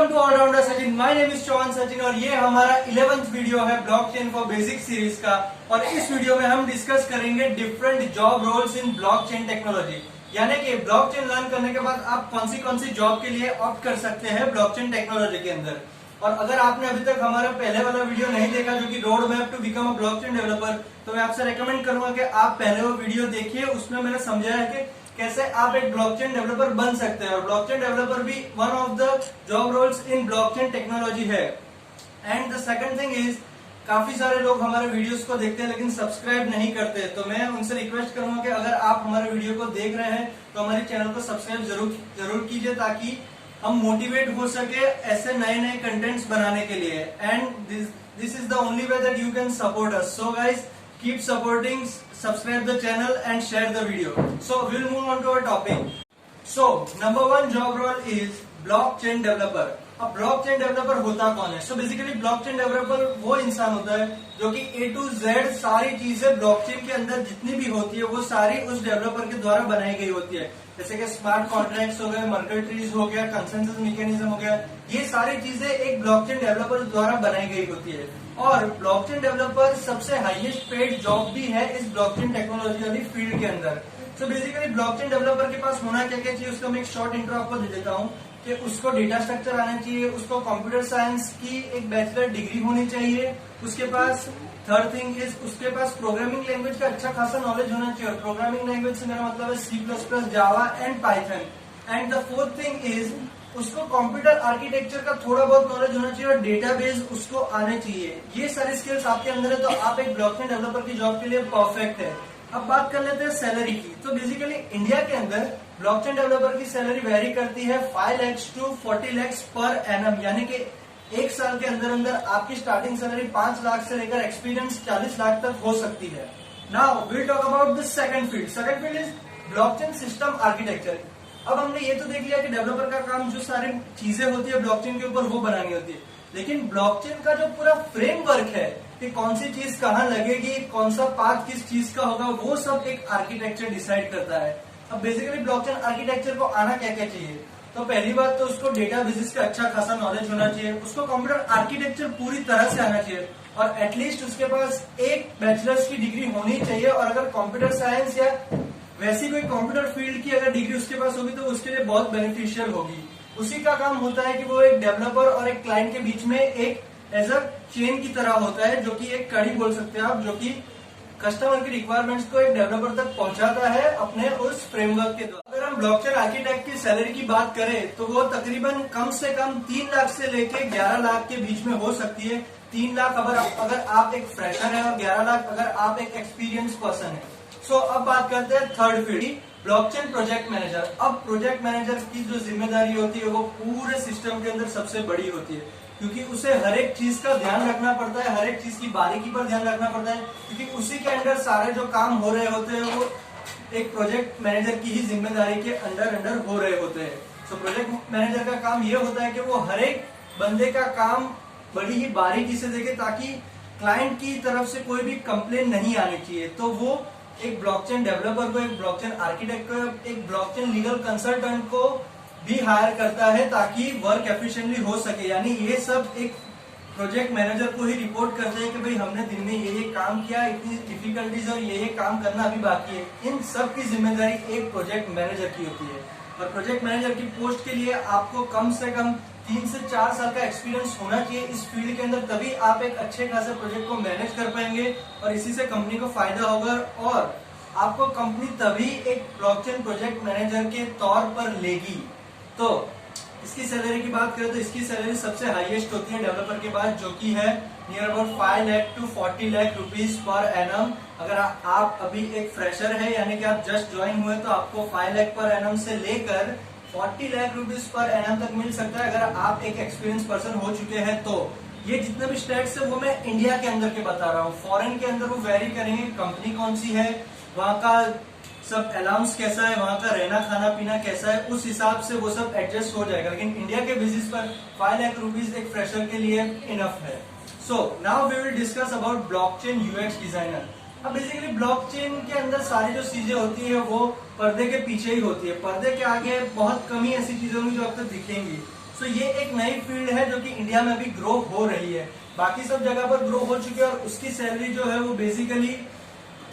Welcome to all rounder Sachin. My name is Chauhan Sachin और ये हमारा 11th वीडियो है ब्लॉकचेन फॉर बेसिक सीरीज का। और इस वीडियो में हम डिस्कस करेंगे different job roles in blockchain technology, यानी कि ब्लॉकचेन लर्न करने के बाद आप कौन सी जॉब के लिए ऑप्ट कर सकते हैं ब्लॉकचेन टेक्नोलॉजी के अंदर। और अगर आपने अभी तक हमारा पहले वाला वीडियो नहीं देखा जो कि road map to become a blockchain developer, तो मैं आपसे रेकमेंड करूंगा कि आप पहले वो वीडियो देखिए। उसमें मैंने समझाया है कि कैसे आप एक ब्लॉकचेन डेवलपर बन सकते हैं। और ब्लॉकचेन डेवलपर भी one of the job roles in blockchain technology है। And the second thing is, काफी सारे लोग हमारे वीडियोस को देखते हैं लेकिन सब्सक्राइब नहीं करते, तो मैं उनसे रिक्वेस्ट करूंगा कि अगर आप हमारे वीडियो को देख रहे हैं तो हमारे चैनल को सब्सक्राइब जरूर कीजिए, ताकि हम मोटिवेट हो सके ऐसे नए नए कंटेंट्स बनाने के लिए। And this is the only way that you can support us. So guys, keep supporting, subscribe the channel and share the video. So we'll move on to our topic. So number one job role is blockchain developer. अब blockchain developer होता कौन है? So basically blockchain developer वो इंसान होता है जो कि A to Z सारी चीजें ब्लॉकचेन के अंदर जितनी भी होती है वो सारी उस डेवलपर के द्वारा बनाई गई होती है। जैसे कि स्मार्ट कॉन्ट्रैक्ट्स हो गए, मर्कल ट्रीज हो गया, कंसेंसस मैकेनिज्म हो गया, ये सारी चीजें एक ब्लॉकचेन डेवलपर द्वारा बनाई गई होती है। और ब्लॉकचेन डेवलपर सबसे हाईएस्ट पेड जॉब भी है इस ब्लॉकचेन टेक्नोलॉजी वाली फील्ड के अंदर। सो बेसिकली ब्लॉकचेन डेवलपर के पास होना क्या क्या चाहिए उसका मैं एक शॉर्ट इंट्रो आपको दे देता हूँ कि उसको डेटा स्ट्रक्चर आना चाहिए, उसको कंप्यूटर साइंस की एक बैचलर डिग्री होनी चाहिए, उसके पास थर्ड थिंग इज उसके पास प्रोग्रामिंग लैंग्वेज का अच्छा खासा नॉलेज होना चाहिए। और प्रोग्रामिंग लैंग्वेज से मेरा मतलब है C++, Java and Python. And the fourth thing is उसको कंप्यूटर आर्किटेक्चर का थोड़ा बहुत नॉलेज होना चाहिए और डेटाबेस उसको आने चाहिए। ये सारी स्किल्स आपके अंदर है तो आप एक ब्लॉकचेन डेवलपर की जॉब के लिए परफेक्ट है। अब बात कर लेते हैं सैलरी की। तो बेसिकली इंडिया के अंदर ब्लॉकचेन डेवलपर की सैलरी वेरी करती है 5 lakh to 40 lakh per annum, यानी कि एक साल के अंदर अंदर आपकी स्टार्टिंग सैलरी 5 लाख से लेकर एक्सपीरियंस 40 लाख तक हो सकती है। Now will talk about the second field. Second field is blockchain system architecture. अब हमने ये तो देख लिया कि डेवलपर का काम जो सारी चीजें होती है ब्लॉकचेन के ऊपर वो बनानी होती है, लेकिन ब्लॉकचेन का जो पूरा फ्रेमवर्क है कि कौन सी चीज कहाँ लगेगी, कौन सा पार्ट किस चीज का होगा, वो सब एक आर्किटेक्चर डिसाइड करता है। अब बेसिकली ब्लॉकचेन आर्किटेक्चर को आना क्या क्या चाहिए? तो पहली बात तो उसको डेटाबेसिस का अच्छा खासा नॉलेज होना चाहिए, उसको कंप्यूटर आर्किटेक्चर पूरी तरह से आना चाहिए और एटलीस्ट उसके पास एक बैचलर्स की डिग्री होनी चाहिए। और अगर कंप्यूटर साइंस या वैसी कोई कंप्यूटर फील्ड की अगर डिग्री उसके पास होगी तो उसके लिए बहुत बेनिफिशियल होगी। उसी का काम होता है कि वो एक डेवलपर और एक क्लाइंट के बीच में एक एज अ चेन की तरह होता है, जो कि एक कड़ी बोल सकते हैं आप, जो कि कस्टमर की रिक्वायरमेंट्स को एक डेवलपर तक पहुंचाता है अपने उस फ्रेमवर्क के द्वारा। अगर हम ब्लॉकचेन आर्किटेक्ट की सैलरी की बात करें तो वो तकरीबन कम से कम 3 लाख से लेके 11 लाख के बीच में हो सकती है। 3 लाख अगर आप एक फ्रेशर है और 11 लाख अगर आप एक एक्सपीरियंस पर्सन है। सो अब बात करते हैं third field, blockchain project manager. अब प्रोजेक्ट मैनेजर की जो जिम्मेदारी होती है वो पूरे सिस्टम के अंदर सबसे बड़ी होती है, क्योंकि उसे हर एक चीज का ध्यान रखना पड़ता है, हर एक चीज की बारीकी पर ध्यान रखना पड़ता है, क्योंकि उसी के अंदर सारे जो काम हो रहे होते हैं वो एक प्रोजेक्ट मैनेजर की ही जिम्मेदारी के अंडर हो रहे होते हैं। सो प्रोजेक्ट मैनेजर का काम ये होता है कि वो हर एक बंदे का काम बड़ी ही बारीकी से देखे ताकि क्लाइंट की तरफ से कोई भी कंप्लेन नहीं आनी चाहिए। तो वो एक ब्लॉकचेन डेवलपर को, एक ब्लॉकचेन आर्किटेक्ट को, एक ब्लॉकचेन लीगल कंसल्टेंट को भी हायर करता है ताकि वर्क एफिशिएंटली हो सके। यानी ये सब एक प्रोजेक्ट मैनेजर को ही रिपोर्ट करते हैं कि भाई हमने दिन में ये काम किया, इतनी डिफिकल्टीज और ये काम करना अभी बाकी है। इन सब की जिम्मेदारी एक प्रोजेक्ट मैनेजर की होती है। और प्रोजेक्ट मैनेजर की पोस्ट के लिए आपको कम से कम 3 से 4 साल का एक्सपीरियंस होना चाहिए इस फील्ड के अंदर, तभी आप एक अच्छे खासे प्रोजेक्ट को मैनेज कर पाएंगे और इसी से कंपनी को फायदा होगा और आपको कंपनी तभी एक ब्लॉकचेन प्रोजेक्ट मैनेजर के तौर पर लेगी। तो इसकी सैलरी की बात करें तो इसकी सैलरी सबसे हाईएस्ट होती है डेवलपर के बाद, जो कि है near about 5 lakh to 40 lakh rupees per annum. अगर आप अभी एक फ्रेशर है यानी कि आप जस्ट ज्वाइन हुए तो आपको 5 लाख पर एनम से लेकर 40 लाख रुपीज पर एनम तक मिल सकता है अगर आप एक एक्सपीरियंस पर्सन हो चुके हैं। तो ये जितने भी स्टेट्स है वो मैं इंडिया के अंदर के बता रहा हूँ। फॉरेन के अंदर वो वेरी करेंगे, कंपनी कौन सी है, वहाँ का सब अलाउंस कैसा है, वहाँ का रहना खाना पीना कैसा है, उस हिसाब से वो सब एडजस्ट हो जाएगा। लेकिन इंडिया के बेसिस पर 5 लाख रुपीज एक फ्रेशर के लिए इनफ है। So now we will discuss about blockchain UX designer. अब बेसिकली ब्लॉकचेन के अंदर सारी जो चीजें होती है वो पर्दे के पीछे ही होती है। पर्दे के आगे बहुत कम ही ऐसी चीजें होंगी जो अब तक दिखेंगी। सो ये एक नई फील्ड है जो कि इंडिया में भी ग्रो हो रही है, बाकी सब जगह पर ग्रो हो चुकी है। और उसकी सैलरी जो है वो बेसिकली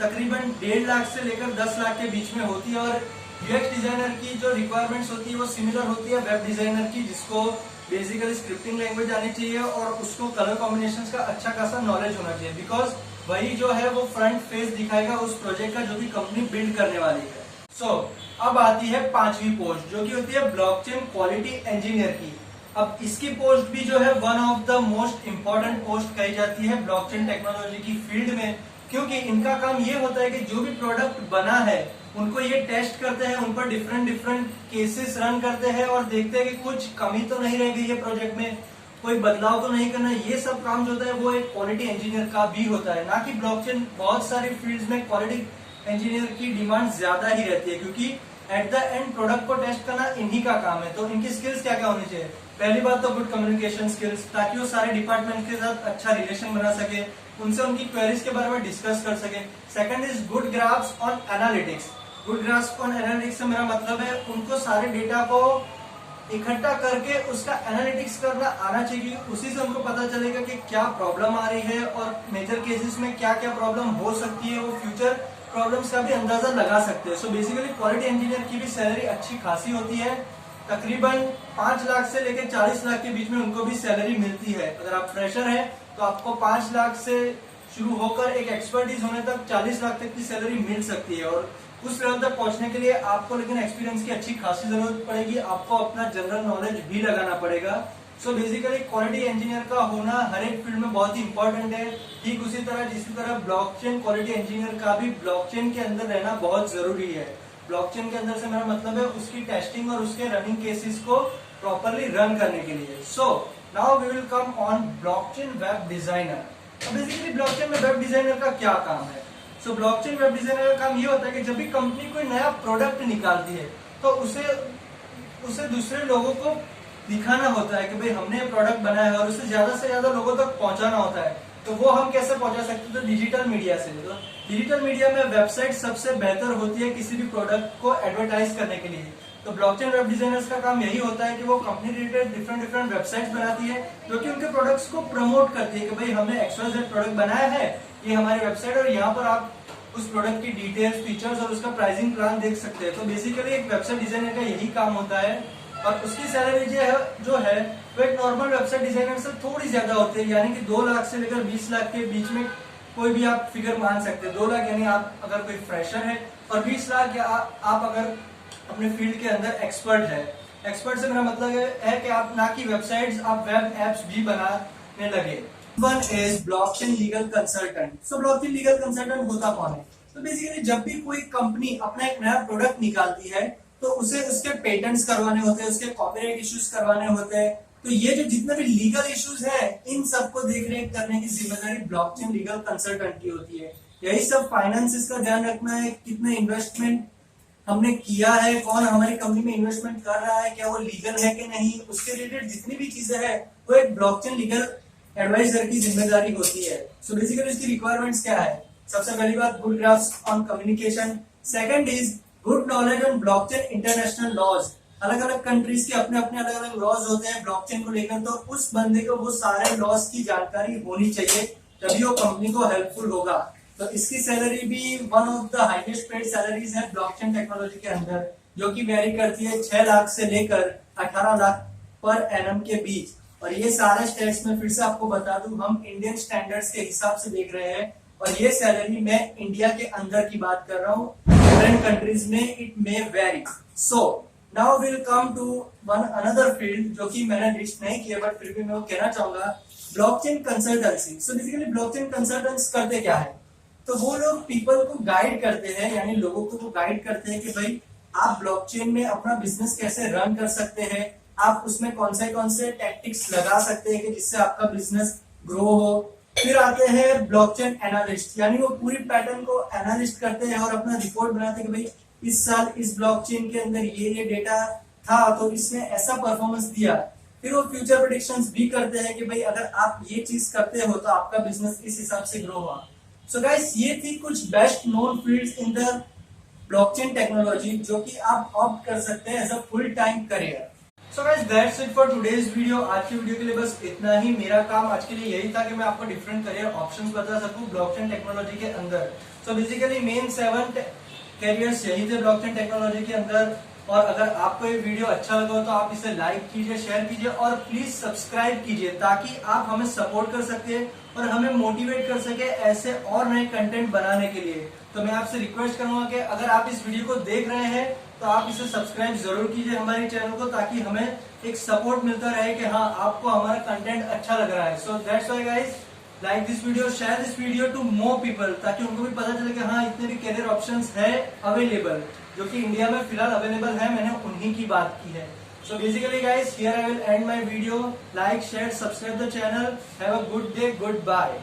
तकरीबन 1.5 लाख से लेकर 10 लाख के बीच में होती है। और यूएक्स डिजाइनर की जो रिक्वायरमेंट्स होती है वो सिमिलर होती है वेब डिजाइनर की, जिसको बेसिकली स्क्रिप्टिंग लैंग्वेज आनी चाहिए और उसको कलर कॉम्बिनेशंस का अच्छा खासा नॉलेज होना चाहिए, बिकॉज वही जो है वो फ्रंट फेस दिखाएगा उस प्रोजेक्ट का जो कि कंपनी बिल्ड करने वाली है। सो अब आती है 5वीं पोस्ट जो कि होती है ब्लॉकचेन क्वालिटी इंजीनियर की। अब इसकी पोस्ट भी जो है one of the most important post कही जाती है ब्लॉकचेन टेक्नोलॉजी की फील्ड में, क्योंकि इनका काम ये होता है कि जो भी प्रोडक्ट बना है उनको ये टेस्ट करते हैं, उन पर डिफरेंट केसेस रन करते हैं और देखते हैं कि कुछ कमी तो नहीं रह गई है प्रोजेक्ट में, कोई बदलाव तो नहीं करना। ये सब काम जो होता है वो एक क्वालिटी इंजीनियर का भी होता है, ना कि ब्लॉकचेन। बहुत सारी फील्ड्स में क्वालिटी इंजीनियर की डिमांड ज्यादा ही रहती है, क्योंकि एट द एंड प्रोडक्ट को टेस्ट करना इन्हीं का काम है। तो इनकी स्किल्स क्या क्या होनी चाहिए? पहली बात तो गुड कम्युनिकेशन स्किल्स, ताकि वो सारे डिपार्टमेंट के साथ अच्छा रिलेशन बना सके, उनसे उनकी क्वेरीज के बारे में डिस्कस कर सके। Second is good grasp on analytics. Good grasp on analytics से मेरा मतलब है उनको सारे डेटा को इकट्ठा करके उसका एनालिटिक्स करना आना चाहिए, उसी से उनको पता चलेगा कि क्या प्रॉब्लम आ रही है और मेजर केसेस में क्या क्या प्रॉब्लम हो सकती है, वो फ्यूचर प्रॉब्लम्स का भी अंदाजा लगा सकते हैं। सो बेसिकली क्वालिटी इंजीनियर की भी सैलरी अच्छी खासी होती है, तकरीबन 5 लाख से लेकर 40 लाख के बीच में उनको भी सैलरी मिलती है। अगर आप फ्रेशर हैं तो आपको 5 लाख से शुरू होकर एक एक्सपर्टीज होने तक 40 लाख तक की सैलरी मिल सकती है। और उस लेवल तक पहुंचने के लिए आपको लेकिन एक्सपीरियंस की अच्छी खासी जरूरत पड़ेगी, आपको अपना जनरल नॉलेज भी लगाना पड़ेगा। सो बेसिकली क्वालिटी इंजीनियर का होना हर एक फील्ड में बहुत ही इंपॉर्टेंट है। ठीक उसी तरह जिसी तरह ब्लॉकचेन क्वालिटी इंजीनियर का भी ब्लॉकचेन के अंदर रहना बहुत जरूरी है। ब्लॉकचेन के अंदर से मेरा मतलब है उसकी टेस्टिंग और उसके रनिंग केसेस को प्रॉपरली रन करने के लिए। So now we will come on blockchain web designer. Basically blockchain में वेब डिजाइनर का क्या काम है? सो ब्लॉकचेन वेब डिजाइनर का काम ये होता है कि जब भी कंपनी कोई नया प्रोडक्ट निकालती है तो उसे दूसरे लोगों को दिखाना होता है कि भाई हमने ये प्रोडक्ट बनाया है, और उसे ज्यादा से ज्यादा लोगों तक पहुंचाना होता है। तो वो हम कैसे पहुंचा सकते हैं? तो डिजिटल मीडिया से। तो डिजिटल मीडिया में वेबसाइट सबसे बेहतर होती है किसी भी प्रोडक्ट को एडवर्टाइज करने के लिए। तो ब्लॉकचेन वेब डिजाइनर्स का काम यही होता है कि वो कंपनी रिलेटेड डिफरेंट वेबसाइट्स बनाती है जो कि उनके प्रोडक्ट्स को प्रमोट करती है कि भाई हमने XYZ प्रोडक्ट बनाया है, ये हमारी वेबसाइट, और यहाँ पर आप उस प्रोडक्ट की डिटेल्स, फीचर्स और उसका प्राइसिंग प्लान देख सकते हैं। तो बेसिकली एक वेबसाइट डिजाइनर का यही काम होता है, और उसकी सैलरी जो है वो एक नॉर्मल वेबसाइट डिजाइनर से थोड़ी ज्यादा होती है, यानी कि 2 लाख से लेकर 20 लाख के बीच में कोई भी आप फिगर मान सकते हैं। 2 लाख यानी आप अगर कोई फ्रेशर है, और 20 लाख या आप अगर अपने फील्ड के अंदर एक्सपर्ट है। एक्सपर्ट से मेरा मतलब है कि आप ना कि वेबसाइट्स, आप वेब एप्स भी बनाने लगे। One is blockchain legal consultant. So blockchain legal consultant होता कौन है? तो बेसिकली जब भी कोई कंपनी अपना एक नया प्रोडक्ट निकालती है तो उसे उसके पेटेंट्स करवाने होते हैं, उसके कॉपीराइट इश्यूज करवाने होते हैं। तो ये जो जितने भी लीगल इश्यूज है इन सबको देख रेख करने की जिम्मेदारी ब्लॉकचेन लीगल कंसल्टेंट की होती है। यही सब फाइनेंसिस का ध्यान रखना है, कितने इन्वेस्टमेंट हमने किया है, कौन हमारी कंपनी में इन्वेस्टमेंट कर रहा है, क्या वो लीगल है कि नहीं, उसके रिलेटेड जितनी भी चीजें हैं वो एक ब्लॉकचेन लीगल एडवाइजर की जिम्मेदारी होती है। सो बेसिकली इसकी रिक्वायरमेंट्स क्या है? सबसे पहली बात good grasp on communication. Second is good knowledge on blockchain international laws. अलग अलग कंट्रीज के अपने अपने अलग अलग लॉज होते हैं ब्लॉकचेन को लेकर, तो उस बंदे को वो सारे लॉज की जानकारी होनी चाहिए, तभी वो कंपनी को हेल्पफुल होगा। तो इसकी सैलरी भी one of the highest paid salaries है ब्लॉकचेन टेक्नोलॉजी के अंदर, जो कि वेरी करती है 6 लाख से लेकर 18 लाख पर एनम के बीच। और ये सारे स्टेट्स में फिर से आपको बता दूं, हम इंडियन स्टैंडर्ड्स के हिसाब से देख रहे हैं, और ये सैलरी मैं इंडिया के अंदर की बात कर रहा हूँ। डिफरेंट कंट्रीज में it may vary. So now will come to one another field जो कि मैंने लिस्ट नहीं किया, बट फिर भी मैं वो कहना चाहूंगा, blockchain consultancy. So basically blockchain consultants करते क्या है? तो वो लोग पीपल को गाइड करते हैं, यानी लोगों को वो गाइड करते हैं कि भाई आप ब्लॉकचेन में अपना बिजनेस कैसे रन कर सकते हैं, आप उसमें कौन से टैक्टिक्स लगा सकते हैं कि जिससे आपका बिजनेस ग्रो हो। फिर आते हैं ब्लॉकचेन एनालिस्ट, यानी वो पूरी पैटर्न को एनालिस्ट करते हैं और अपना रिपोर्ट बनाते हैं कि भाई इस साल इस ब्लॉकचेन के अंदर ये डेटा था तो इसने ऐसा परफॉर्मेंस दिया। फिर वो फ्यूचर प्रेडिक्शंस भी करते हैं कि भाई अगर आप ये चीज करते हो तो आपका बिजनेस इस हिसाब से ग्रो हुआ। सो गाइस, ये थी कुछ best known fields in the blockchain technology जो कि आप ऑप्ट कर सकते हैं as a full time career. So guys that's it for today's video. आज की वीडियो के लिए बस इतना ही। मेरा काम आज के लिए यही था कि मैं आपको डिफरेंट करियर ऑप्शंस बता सकूं ब्लॉकचेन टेक्नोलॉजी के अंदर। सो बेसिकली मेन 7 कैरियर्स यही थे ब्लॉकचेन टेक्नोलॉजी के अंदर। और अगर आपको ये वीडियो अच्छा लगा हो तो आप इसे लाइक कीजिए, शेयर कीजिए और प्लीज सब्सक्राइब कीजिए ताकि आप हमें सपोर्ट कर सके और हमें मोटिवेट कर सके ऐसे और नए कंटेंट बनाने के लिए। तो मैं आपसे रिक्वेस्ट करूंगा कि अगर आप इस वीडियो को देख रहे हैं तो आप इसे सब्सक्राइब जरूर कीजिए हमारे चैनल को, ताकि हमें एक सपोर्ट मिलता रहे कि हाँ आपको हमारा कंटेंट अच्छा लग रहा है। So that's why guys, like this video, share this video to more people, ताकि उनको भी पता चले कि हाँ इतने भी करियर ऑप्शंस है अवेलेबल, जो कि इंडिया में फिलहाल अवेलेबल है। मैंने उन्हीं की बात की है। So basically guys, here I will end my video. Like, share, subscribe the channel. Have a good day, good bye.